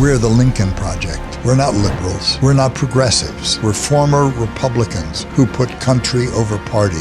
We're the Lincoln Project. We're not liberals. We're not progressives. We're former Republicans who put country over party.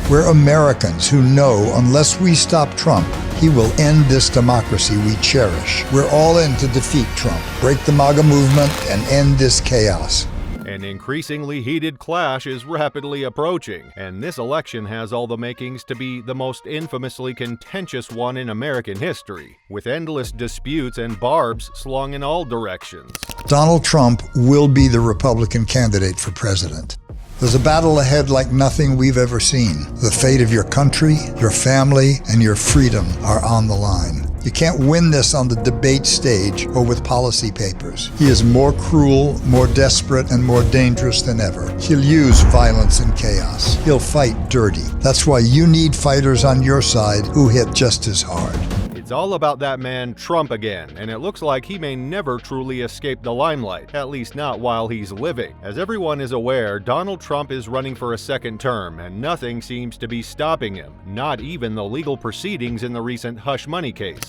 We're Americans who know unless we stop Trump, he will end this democracy we cherish. We're all in to defeat Trump, break the MAGA movement, and end this chaos. An increasingly heated clash is rapidly approaching, and this election has all the makings to be the most infamously contentious one in American history, with endless disputes and barbs slung in all directions. Donald Trump will be the Republican candidate for president. There's a battle ahead like nothing we've ever seen. The fate of your country, your family, and your freedom are on the line. You can't win this on the debate stage or with policy papers. He is more cruel, more desperate, and more dangerous than ever. He'll use violence and chaos. He'll fight dirty. That's why you need fighters on your side who hit just as hard. It's all about that man Trump again, and it looks like he may never truly escape the limelight, at least not while he's living. As everyone is aware, Donald Trump is running for a second term, and nothing seems to be stopping him, not even the legal proceedings in the recent hush money case.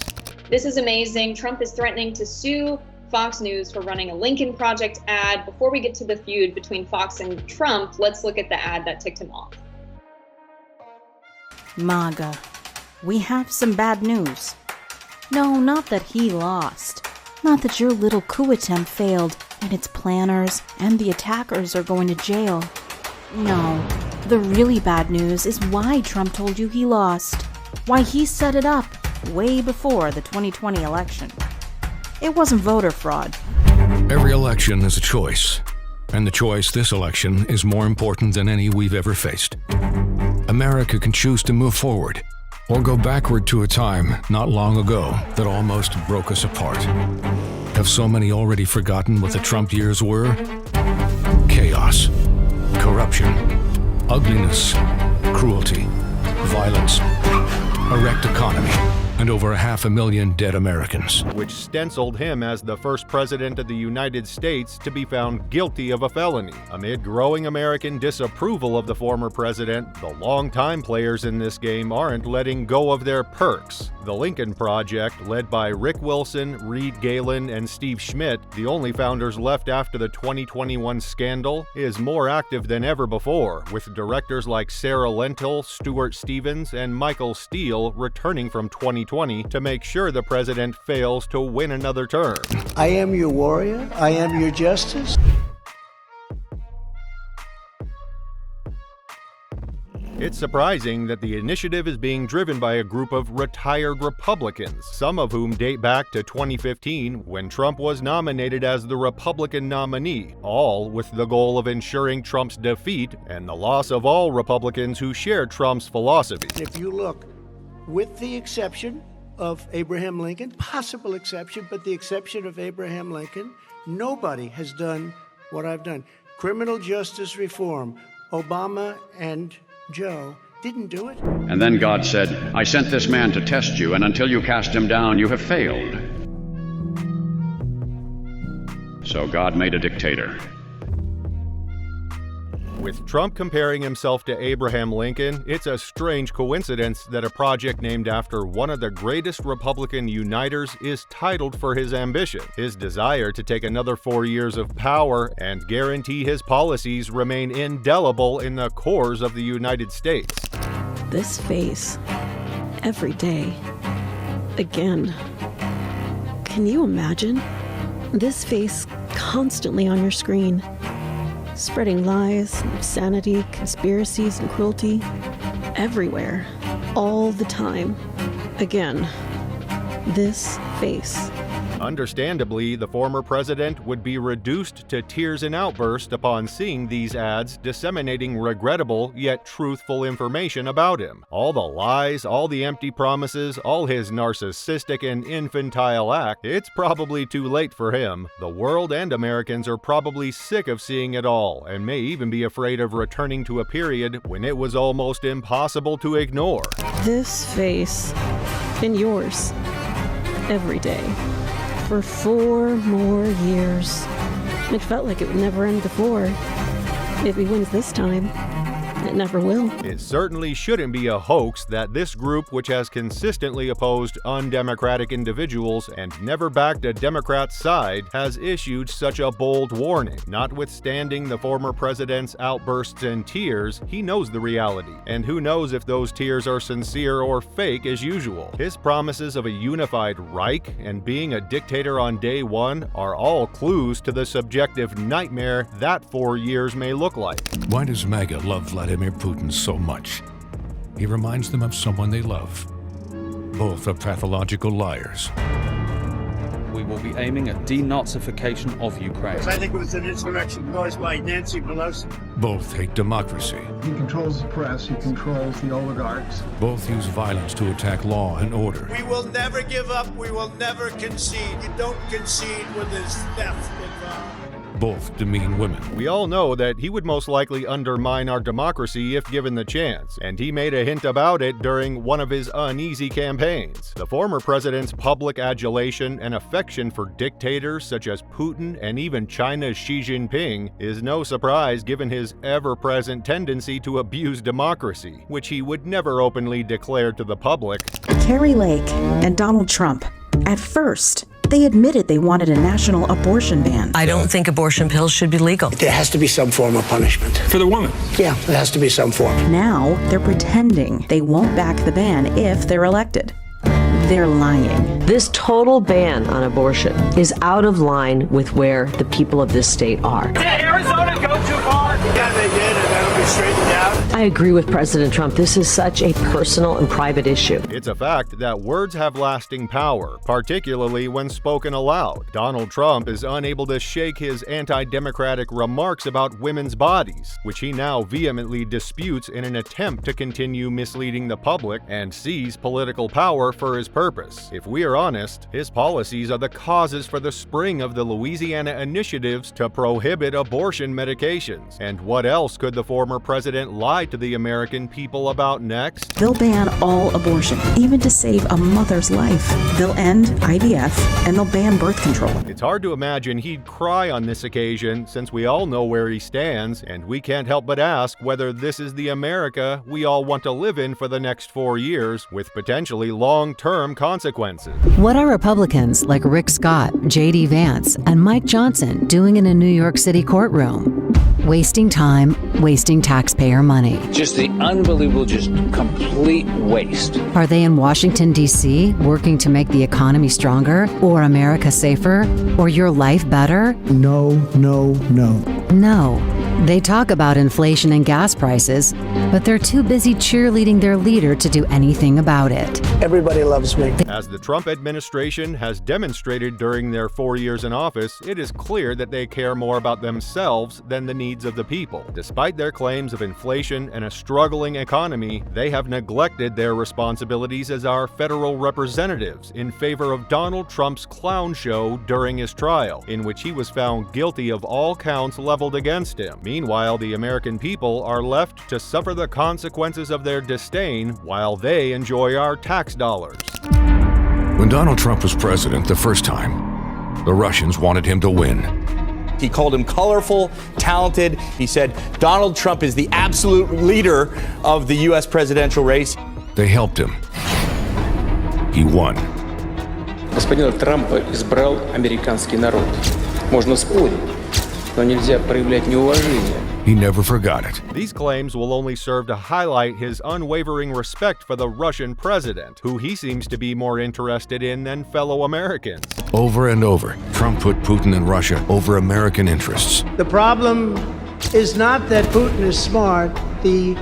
This is amazing. Trump is threatening to sue Fox News for running a Lincoln Project ad. Before we get to the feud between Fox and Trump, let's look at the ad that ticked him off. MAGA. We have some bad news. No, not that he lost. Not that your little coup attempt failed and its planners and the attackers are going to jail. No, the really bad news is why Trump told you he lost. Why he set it up way before the 2020 election. It wasn't voter fraud. Every election is a choice, and the choice this election is more important than any we've ever faced. America can choose to move forward or go backward to a time not long ago that almost broke us apart. Have so many already forgotten what the Trump years were? Chaos, corruption, ugliness, cruelty, violence, a wrecked economy, and over 500,000 dead Americans. Which stenciled him as the first president of the United States to be found guilty of a felony. Amid growing American disapproval of the former president, the longtime players in this game aren't letting go of their perks. The Lincoln Project, led by Rick Wilson, Reed Galen, and Steve Schmidt, the only founders left after the 2021 scandal, is more active than ever before, with directors like Sarah Lentil, Stuart Stevens, and Michael Steele returning from 2020 to make sure the president fails to win another term. I am your warrior. I am your justice. It's surprising that the initiative is being driven by a group of retired Republicans, some of whom date back to 2015 when Trump was nominated as the Republican nominee, all with the goal of ensuring Trump's defeat and the loss of all Republicans who share Trump's philosophy. If you look, with the exception of Abraham Lincoln, possible exception, but the exception of Abraham Lincoln, nobody has done what I've done. Criminal justice reform, Obama and Joe didn't do it. And then God said, I sent this man to test you, and until you cast him down, you have failed. So God made a dictator. With Trump comparing himself to Abraham Lincoln, it's a strange coincidence that a project named after one of the greatest Republican uniters is titled for his ambition, his desire to take another 4 years of power and guarantee his policies remain indelible in the cores of the United States. This face, every day, again. Can you imagine? This face constantly on your screen. Spreading lies, insanity, conspiracies, and cruelty everywhere, all the time. Again, this face. Understandably, the former president would be reduced to tears and outburst upon seeing these ads disseminating regrettable yet truthful information about him. All the lies, all the empty promises, all his narcissistic and infantile act, it's probably too late for him. The world and Americans are probably sick of seeing it all and may even be afraid of returning to a period when it was almost impossible to ignore. This face, and yours, every day. For 4 more years. It felt like it would never end before. If he wins this time, It never will. It certainly shouldn't be a hoax that this group, which has consistently opposed undemocratic individuals and never backed a Democrat's side, has issued such a bold warning. Notwithstanding the former president's outbursts and tears, he knows the reality, and who knows if those tears are sincere or fake as usual. His promises of a unified Reich and being a dictator on day one are all clues to the subjective nightmare that 4 years may look like. Why does MAGA love Vladimir Putin so much? He reminds them of someone they love. Both are pathological liars. We will be aiming at denazification of Ukraine. I think it was an insurrection caused by Nancy Pelosi. Both hate democracy. He controls the press, he controls the oligarchs. Both use violence to attack law and order. We will never give up, we will never concede. You don't concede when there's theft involved. Both demean women. We all know that he would most likely undermine our democracy if given the chance, and he made a hint about it during one of his uneasy campaigns. The former president's public adulation and affection for dictators such as Putin and even China's Xi Jinping is no surprise given his ever-present tendency to abuse democracy, which he would never openly declare to the public. Carrie Lake and Donald Trump. At first, they admitted they wanted a national abortion ban. I don't think abortion pills should be legal. There has to be some form of punishment. For the woman. Yeah, there has to be some form. Now, they're pretending they won't back the ban if they're elected. They're lying. This total ban on abortion is out of line with where the people of this state are. Did Arizona go too far? Yeah, they did, and that'll be straightened out. I agree with President Trump. This is such a personal and private issue. It's a fact that words have lasting power, particularly when spoken aloud. Donald Trump is unable to shake his anti-democratic remarks about women's bodies, which he now vehemently disputes in an attempt to continue misleading the public and seize political power for his purpose. If we are honest, his policies are the causes for the spring of the Louisiana initiatives to prohibit abortion medications. And what else could the former president lie to the American people about next? They'll ban all abortion, even to save a mother's life. They'll end IVF, and they'll ban birth control. It's hard to imagine he'd cry on this occasion, since we all know where he stands, and we can't help but ask whether this is the America we all want to live in for the next 4 years, with potentially long-term consequences. What are Republicans like Rick Scott, J.D. Vance, and Mike Johnson doing in a New York City courtroom? Wasting time, wasting taxpayer money. Just the unbelievable, just complete waste. Are they in Washington, D.C., working to make the economy stronger, or America safer, or your life better? No, no, no. No. They talk about inflation and gas prices, but they're too busy cheerleading their leader to do anything about it. Everybody loves me. As the Trump administration has demonstrated during their 4 years in office, it is clear that they care more about themselves than the needs of the people. Despite their claims of inflation and a struggling economy, they have neglected their responsibilities as our federal representatives in favor of Donald Trump's clown show during his trial, in which he was found guilty of all counts leveled against him. Meanwhile, the American people are left to suffer the consequences of their disdain while they enjoy our tax dollars. When Donald Trump was president the first time, the Russians wanted him to win. He called him colorful, talented. He said Donald Trump is the absolute leader of the U.S. presidential race. They helped him. He won. Господина Трампа избрал американский народ. Можно спорить, но нельзя проявлять неуважение. He never forgot it. These claims will only serve to highlight his unwavering respect for the Russian president, who he seems to be more interested in than fellow Americans. Over and over, Trump put Putin and Russia over American interests. The problem is not that Putin is smart. The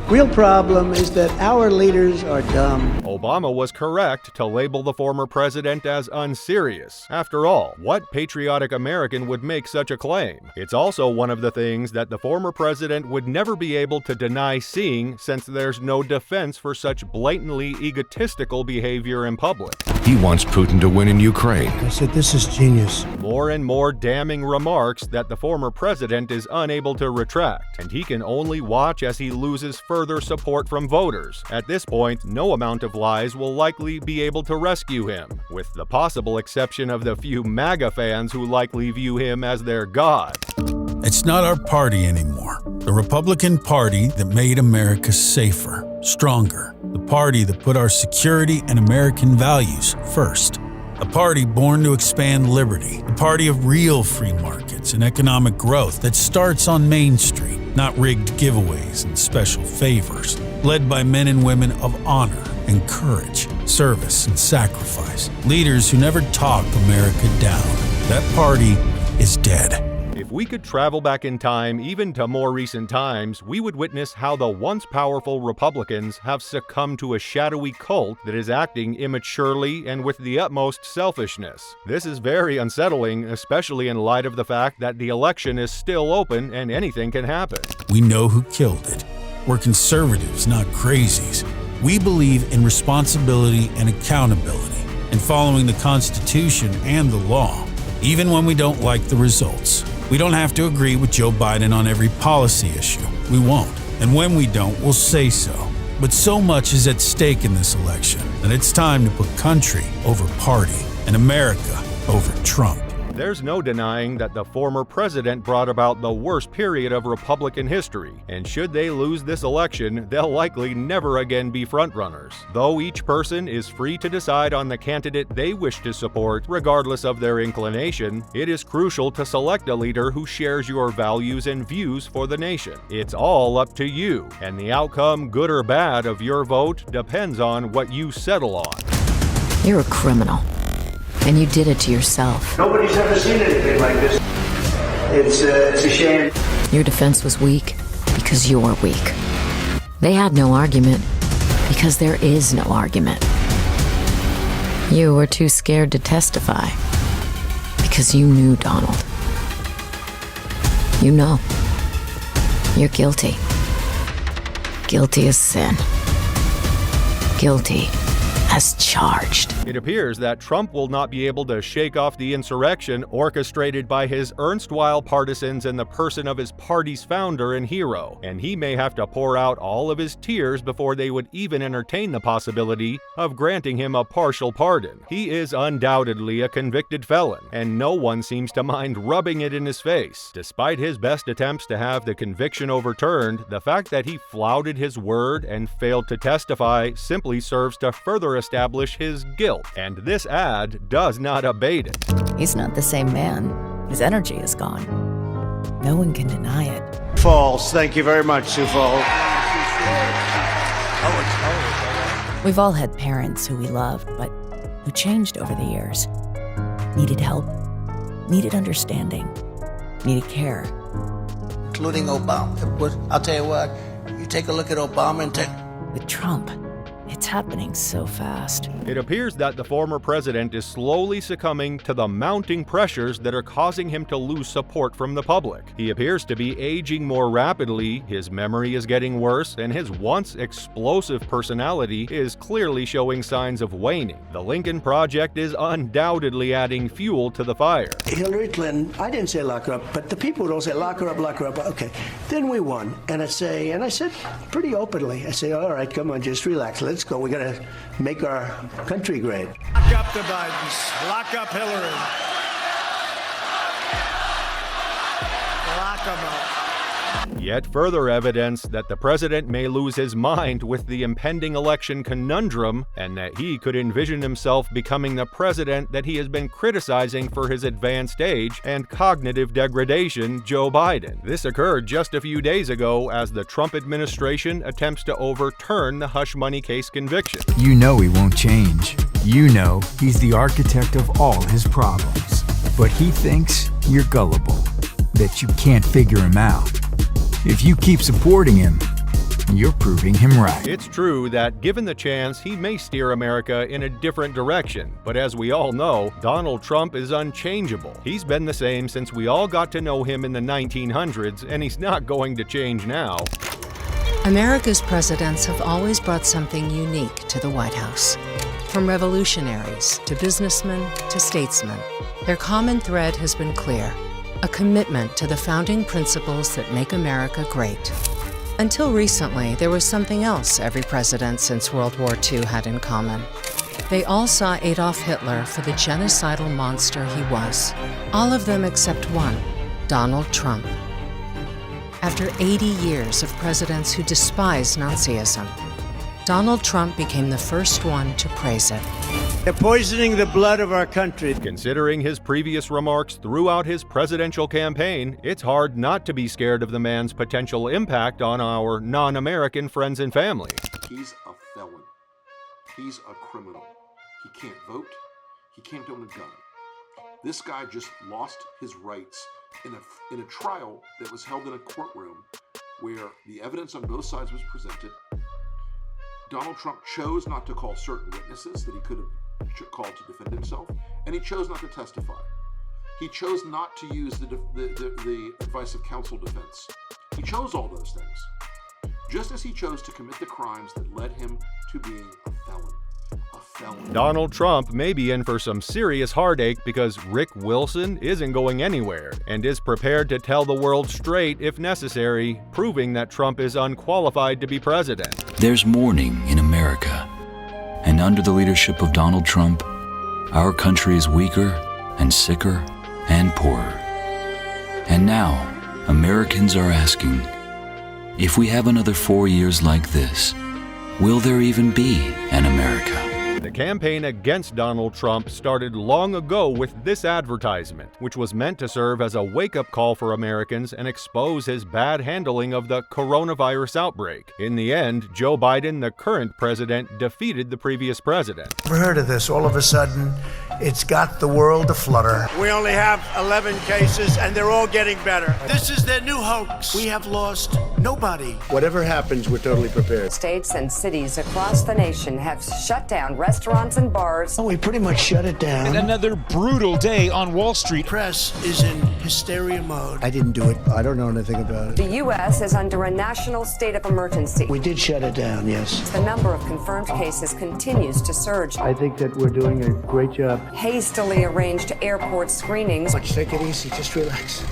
real problem is that our leaders are dumb. Obama was correct to label the former president as unserious. After all, what patriotic American would make such a claim? It's also one of the things that the former president would never be able to deny seeing, since there's no defense for such blatantly egotistical behavior in public. He wants Putin to win in Ukraine. I said, this is genius. More and more damning remarks that the former president is unable to retract, and he can only watch as he loses further support from voters. At this point, no amount of lies will likely be able to rescue him, with the possible exception of the few MAGA fans who likely view him as their god. It's not our party anymore. The Republican Party that made America safer, stronger. The party that put our security and American values first. A party born to expand liberty. The party of real free markets and economic growth that starts on Main Street, not rigged giveaways and special favors. Led by men and women of honor and courage, service and sacrifice. Leaders who never talk America down. That party is dead. If we could travel back in time, even to more recent times, we would witness how the once powerful Republicans have succumbed to a shadowy cult that is acting immaturely and with the utmost selfishness. This is very unsettling, especially in light of the fact that the election is still open and anything can happen. We know who killed it. We're conservatives, not crazies. We believe in responsibility and accountability, and following the Constitution and the law, even when we don't like the results. We don't have to agree with Joe Biden on every policy issue. We won't. And when we don't, we'll say so. But so much is at stake in this election that it's time to put country over party and America over Trump. There's no denying that the former president brought about the worst period of Republican history, and should they lose this election, they'll likely never again be frontrunners. Though each person is free to decide on the candidate they wish to support, regardless of their inclination, it is crucial to select a leader who shares your values and views for the nation. It's all up to you, and the outcome, good or bad, of your vote depends on what you settle on. You're a criminal. And you did it to yourself. Nobody's ever seen anything like this. It's a shame. Your defense was weak because you're weak. They had no argument because there is no argument. You were too scared to testify because you knew Donald. You know. You're guilty. Guilty as sin. Guilty as charged. It appears that Trump will not be able to shake off the insurrection orchestrated by his erstwhile partisans in the person of his party's founder and hero, and he may have to pour out all of his tears before they would even entertain the possibility of granting him a partial pardon. He is undoubtedly a convicted felon, and no one seems to mind rubbing it in his face. Despite his best attempts to have the conviction overturned, the fact that he flouted his word and failed to testify simply serves to further establish his guilt, and this ad does not abate it. He's not the same man. His energy is gone. No one can deny it. False. Thank you very much, Sioux Falls. We've all had parents who we loved, but who changed over the years. Needed help, needed understanding, needed care. Including Obama. I'll tell you what, you take a look at Obama and take... With Trump, it's happening so fast. It appears that the former president is slowly succumbing to the mounting pressures that are causing him to lose support from the public. He appears to be aging more rapidly, his memory is getting worse, and his once explosive personality is clearly showing signs of waning. The Lincoln Project is undoubtedly adding fuel to the fire. Hillary Clinton, I didn't say lock her up, but the people would all say lock her up, lock her up. Okay, then we won. And I said pretty openly, I say, all right, come on, just relax. Let's go. We got to make our country great. Lock up the Bidens. Lock up Hillary. Lock them up. Yet further evidence that the president may lose his mind with the impending election conundrum, and that he could envision himself becoming the president that he has been criticizing for his advanced age and cognitive degradation, Joe Biden. This occurred just a few days ago as the Trump administration attempts to overturn the hush money case conviction. You know he won't change. You know he's the architect of all his problems. But he thinks you're gullible, that you can't figure him out. If you keep supporting him, you're proving him right. It's true that given the chance, he may steer America in a different direction. But as we all know, Donald Trump is unchangeable. He's been the same since we all got to know him in the 1900s, and he's not going to change now. America's presidents have always brought something unique to the White House. From revolutionaries to businessmen to statesmen, their common thread has been clear: a commitment to the founding principles that make America great. Until recently, there was something else every president since World War II had in common. They all saw Adolf Hitler for the genocidal monster he was. All of them except one, Donald Trump. After 80 years of presidents who despise Nazism, Donald Trump became the first one to praise it. They're poisoning the blood of our country. Considering his previous remarks throughout his presidential campaign, it's hard not to be scared of the man's potential impact on our non-American friends and family. He's a felon. He's a criminal. He can't vote. He can't own a gun. This guy just lost his rights in a trial that was held in a courtroom where the evidence on both sides was presented. Donald Trump chose not to call certain witnesses that he could have called to defend himself, and he chose not to testify. He chose not to use the advice of counsel defense. He chose all those things, just as he chose to commit the crimes that led him to being a felon. Donald Trump may be in for some serious heartache because Rick Wilson isn't going anywhere and is prepared to tell the world straight if necessary, proving that Trump is unqualified to be president. There's mourning in America, and under the leadership of Donald Trump, our country is weaker and sicker and poorer. And now, Americans are asking, if we have another 4 years like this, will there even be an America? The campaign against Donald Trump started long ago with this advertisement, which was meant to serve as a wake-up call for Americans and expose his bad handling of the coronavirus outbreak. In the end, Joe Biden, the current president, defeated the previous president. Never heard of this. All of a sudden, it's got the world aflutter. We only have 11 cases, and they're all getting better. This is their new hoax. We have lost nobody. Whatever happens, we're totally prepared. States and cities across the nation have shut down restaurants and bars. Oh, we pretty much shut it down. And another brutal day on Wall Street. Press is in hysteria mode. I didn't do it. I don't know anything about it. The U.S. is under a national state of emergency. We did shut it down, yes. The number of confirmed cases continues to surge. I think that we're doing a great job. Hastily arranged airport screenings. Take it easy, just relax.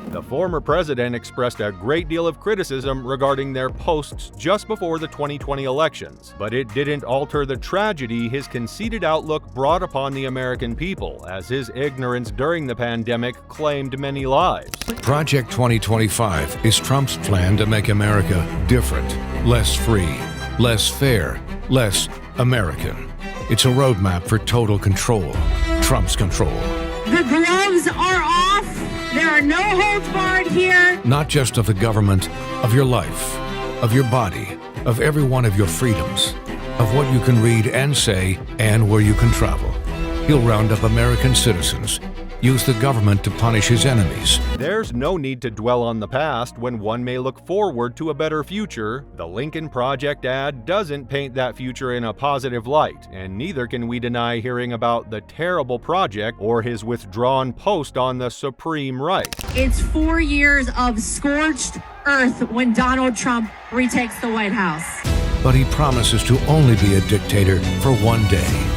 The former president expressed a great deal of criticism regarding their posts just before the 2020 elections, but it didn't alter the tragedy his conceited outlook brought upon the American people, as his ignorance during the pandemic claimed many lives. Project 2025 is Trump's plan to make America different, less free, less fair, less American. It's a roadmap for total control, Trump's control. The gloves are off. There are no holds barred here. Not just of the government, of your life, of your body, of every one of your freedoms, of what you can read and say, and where you can travel. He'll round up American citizens, use the government to punish his enemies. There's no need to dwell on the past when one may look forward to a better future. The Lincoln Project ad doesn't paint that future in a positive light, and neither can we deny hearing about the terrible project or his withdrawn post on the Supreme Right. It's 4 years of scorched earth when Donald Trump retakes the White House. But he promises to only be a dictator for one day.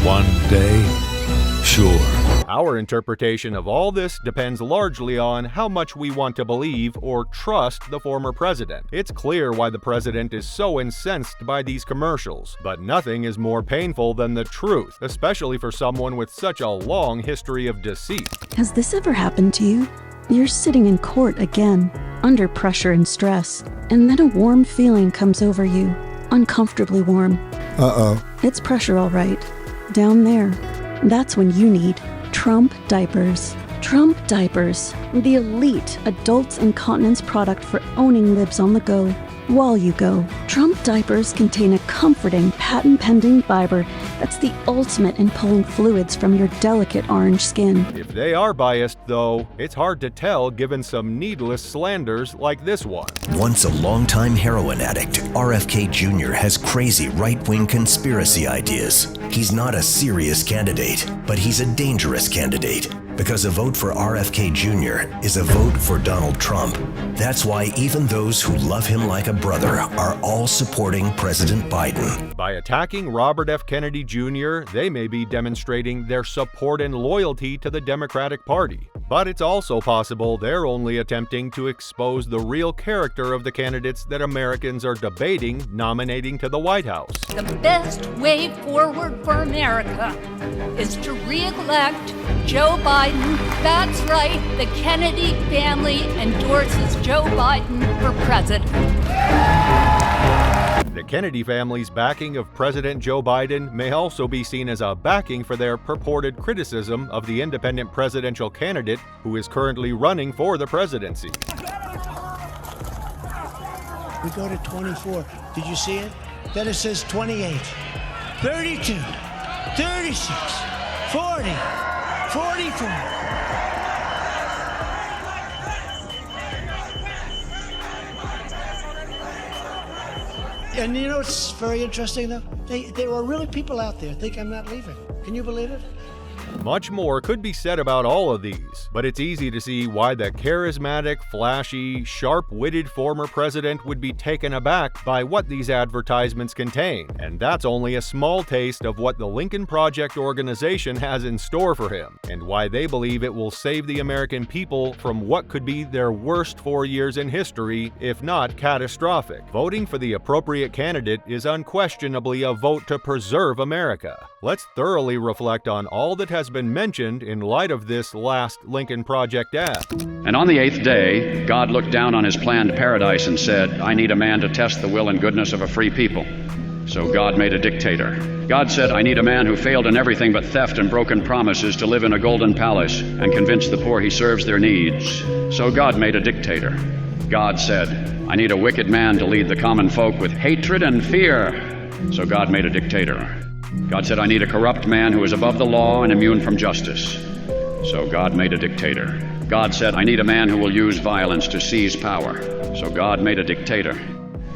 One day, sure. Our interpretation of all this depends largely on how much we want to believe or trust the former president. It's clear why the president is so incensed by these commercials, but nothing is more painful than the truth, especially for someone with such a long history of deceit. Has this ever happened to you? You're sitting in court again, under pressure and stress, and then a warm feeling comes over you, uncomfortably warm. Uh-oh. It's pressure, all right. Down there. That's when you need Trump diapers. Trump diapers, the elite adults incontinence product for owning libs on the go while you go. Trump diapers contain a comforting, patent-pending fiber that's the ultimate in pulling fluids from your delicate orange skin. If they are biased, though, it's hard to tell given some needless slanders like this one. Once a longtime heroin addict, RFK Jr. has crazy right-wing conspiracy ideas. He's not a serious candidate, but he's a dangerous candidate. Because a vote for RFK Jr. is a vote for Donald Trump. That's why even those who love him like a brother are all supporting President Biden. By attacking Robert F. Kennedy Jr., they may be demonstrating their support and loyalty to the Democratic Party. But it's also possible they're only attempting to expose the real character of the candidates that Americans are debating nominating to the White House. The best way forward for America is to re-elect Joe Biden Biden. That's right, the Kennedy family endorses Joe Biden for president. The Kennedy family's backing of President Joe Biden may also be seen as a backing for their purported criticism of the independent presidential candidate who is currently running for the presidency. We go to 24. Did you see it? Then it says 28, 32, 36, 40, 44. And you know what's very interesting, though? There are really people out there think I'm not leaving. Can you believe it? Much more could be said about all of these, but it's easy to see why the charismatic, flashy, sharp-witted former president would be taken aback by what these advertisements contain. And that's only a small taste of what the Lincoln Project organization has in store for him, and why they believe it will save the American people from what could be their worst 4 years in history, if not catastrophic. Voting for the appropriate candidate is unquestionably a vote to preserve America. Let's thoroughly reflect on all that has been mentioned in light of this last Lincoln Project ad. And on the 8th day, God looked down on his planned paradise and said, I need a man to test the will and goodness of a free people. So God made a dictator. God said, I need a man who failed in everything but theft and broken promises to live in a golden palace and convince the poor he serves their needs. So God made a dictator. God said, I need a wicked man to lead the common folk with hatred and fear. So God made a dictator. God said, I need a corrupt man who is above the law and immune from justice. So God made a dictator. God said, I need a man who will use violence to seize power. So God made a dictator.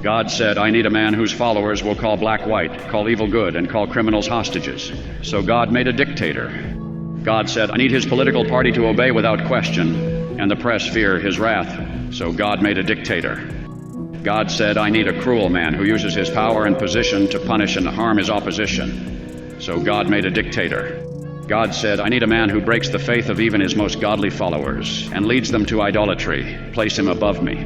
God said, I need a man whose followers will call black white, call evil good, and call criminals hostages. So God made a dictator. God said, I need his political party to obey without question, and the press fear his wrath. So God made a dictator. God said, I need a cruel man who uses his power and position to punish and harm his opposition. So God made a dictator. God said, I need a man who breaks the faith of even his most godly followers and leads them to idolatry. Place him above me.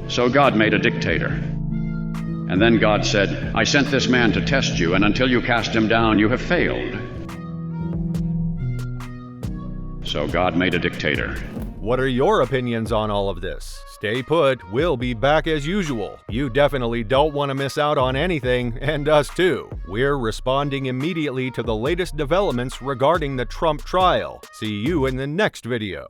So God made a dictator. And then God said, I sent this man to test you, and until you cast him down, you have failed. So God made a dictator. What are your opinions on all of this? Stay put, we'll be back as usual. You definitely don't want to miss out on anything, and us too. We're responding immediately to the latest developments regarding the Trump trial. See you in the next video.